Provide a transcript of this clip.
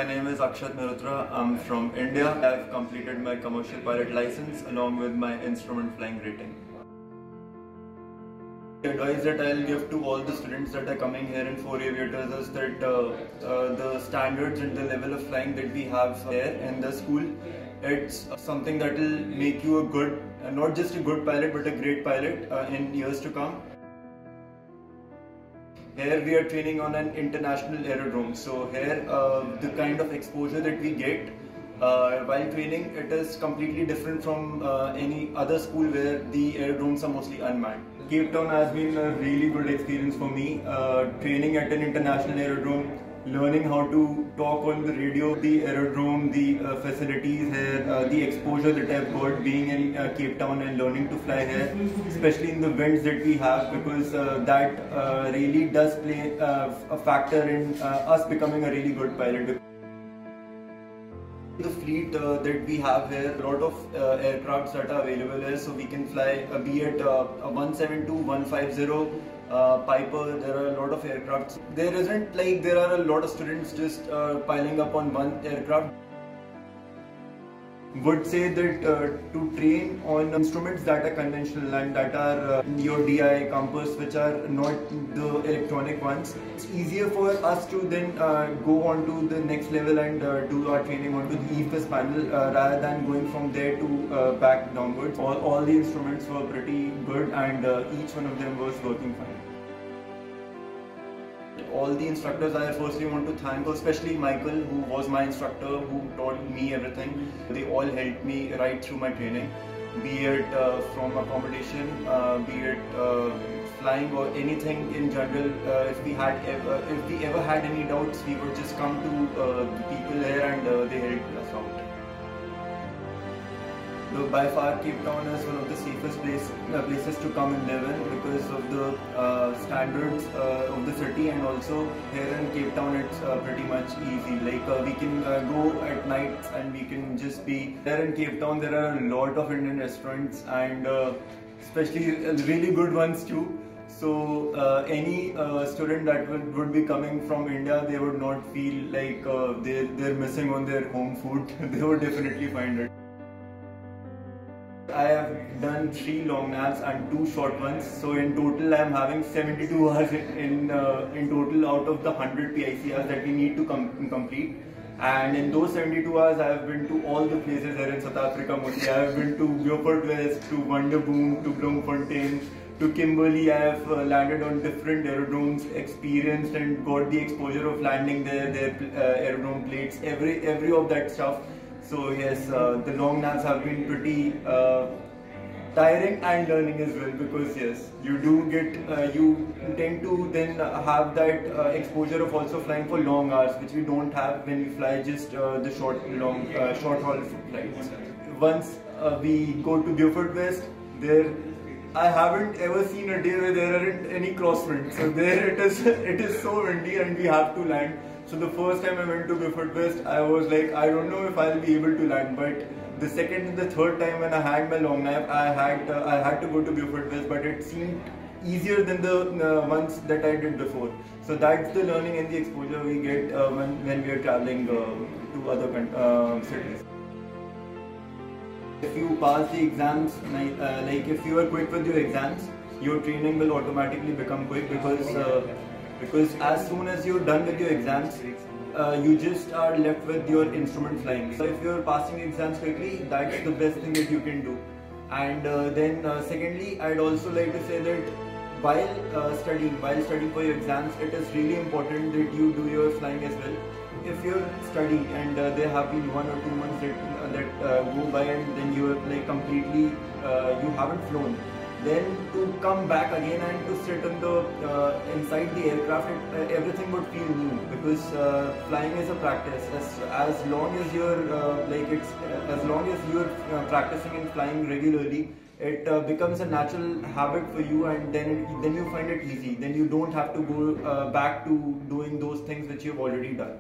my name is Akshat Mehrotra. I'm from India. I've completed my commercial pilot license along with my instrument flying rating. The advice that I'll give to all the students that are coming here in 4 aviators is that the standards and the level of flying that we have here in the school, it's something that will make you a good, not just a good pilot but a great pilot in years to come. Here we are training on an international aerodrome, so here the kind of exposure that we get while training, it is completely different from any other school where the aerodromes are mostly unmanned. Cape Town has been a really good experience for me, training at an international aerodrome, learning how to talk on the radio, the aerodrome, the facilities here, the exposure that I've got being in Cape Town and learning to fly here, especially in the winds that we have, because that really does play a factor in us becoming a really good pilot. The fleet that we have here, a lot of aircrafts that are available here, so we can fly be it a 172, 150, Piper. There are a lot of aircrafts. There isn't like there are a lot of students just piling up on one aircraft. Would say that to train on instruments that are conventional and that are your DI, compass, which are not the electronic ones, it's easier for us to then go on to the next level and do our training onto the EFIS panel rather than going from there to back downwards. All the instruments were pretty good and each one of them was working fine. All the instructors I firstly want to thank, especially Michael, who was my instructor, who taught me everything. They all helped me right through my training, be it from accommodation, be it flying or anything in general. If we ever had any doubts, we would just come to the people here and they helped us out. By far, Cape Town is one of the safest places to come and live in because of the standards of the city, and also here in Cape Town it's pretty much easy. Like we can go at nights and we can just be there in Cape Town. There are a lot of Indian restaurants and especially really good ones too. So any student that would be coming from India, they would not feel like they're missing on their home food. They would definitely find it. I have done 3 long naps and 2 short ones, so in total I am having 72 hours in total out of the 100 PIC hours that we need to complete. And in those 72 hours I have been to all the places here in South Africa mostly. I have been to Beaufort West, to Wonderboom, to Bloemfontein, to Kimberley. I have landed on different aerodromes, experienced and got the exposure of landing there, their aerodrome plates, every of that stuff. So yes, the long naps have been pretty tiring and learning as well, because yes, you do get, you tend to then have that exposure of also flying for long hours, which we don't have when we fly just the short haul flights. Once we go to Beaufort West, there I haven't ever seen a day where there aren't any crosswinds. So there it is so windy and we have to land. So the first time I went to Beaufort West, I was like, I don't know if I'll be able to land. But the second and the third time when I had my long nap, I had to go to Beaufort West, but it seemed easier than the ones that I did before. So that's the learning and the exposure we get when we are traveling to other cities. If you pass the exams, like if you are quick with your exams, your training will automatically become quick, because as soon as you're done with your exams, you just are left with your instrument flying. So if you're passing exams quickly, that's the best thing that you can do. And then secondly, I'd also like to say that while studying for your exams, it is really important that you do your flying as well. If you're studying and there have been 1 or 2 months that go by and then you're like completely, you haven't flown, then to come back again and to sit in the inside the aircraft, everything would feel new, because flying is a practice. As long as you're practicing and flying regularly, it becomes a natural habit for you, and then you find it easy. Then you don't have to go back to doing those things which you've already done.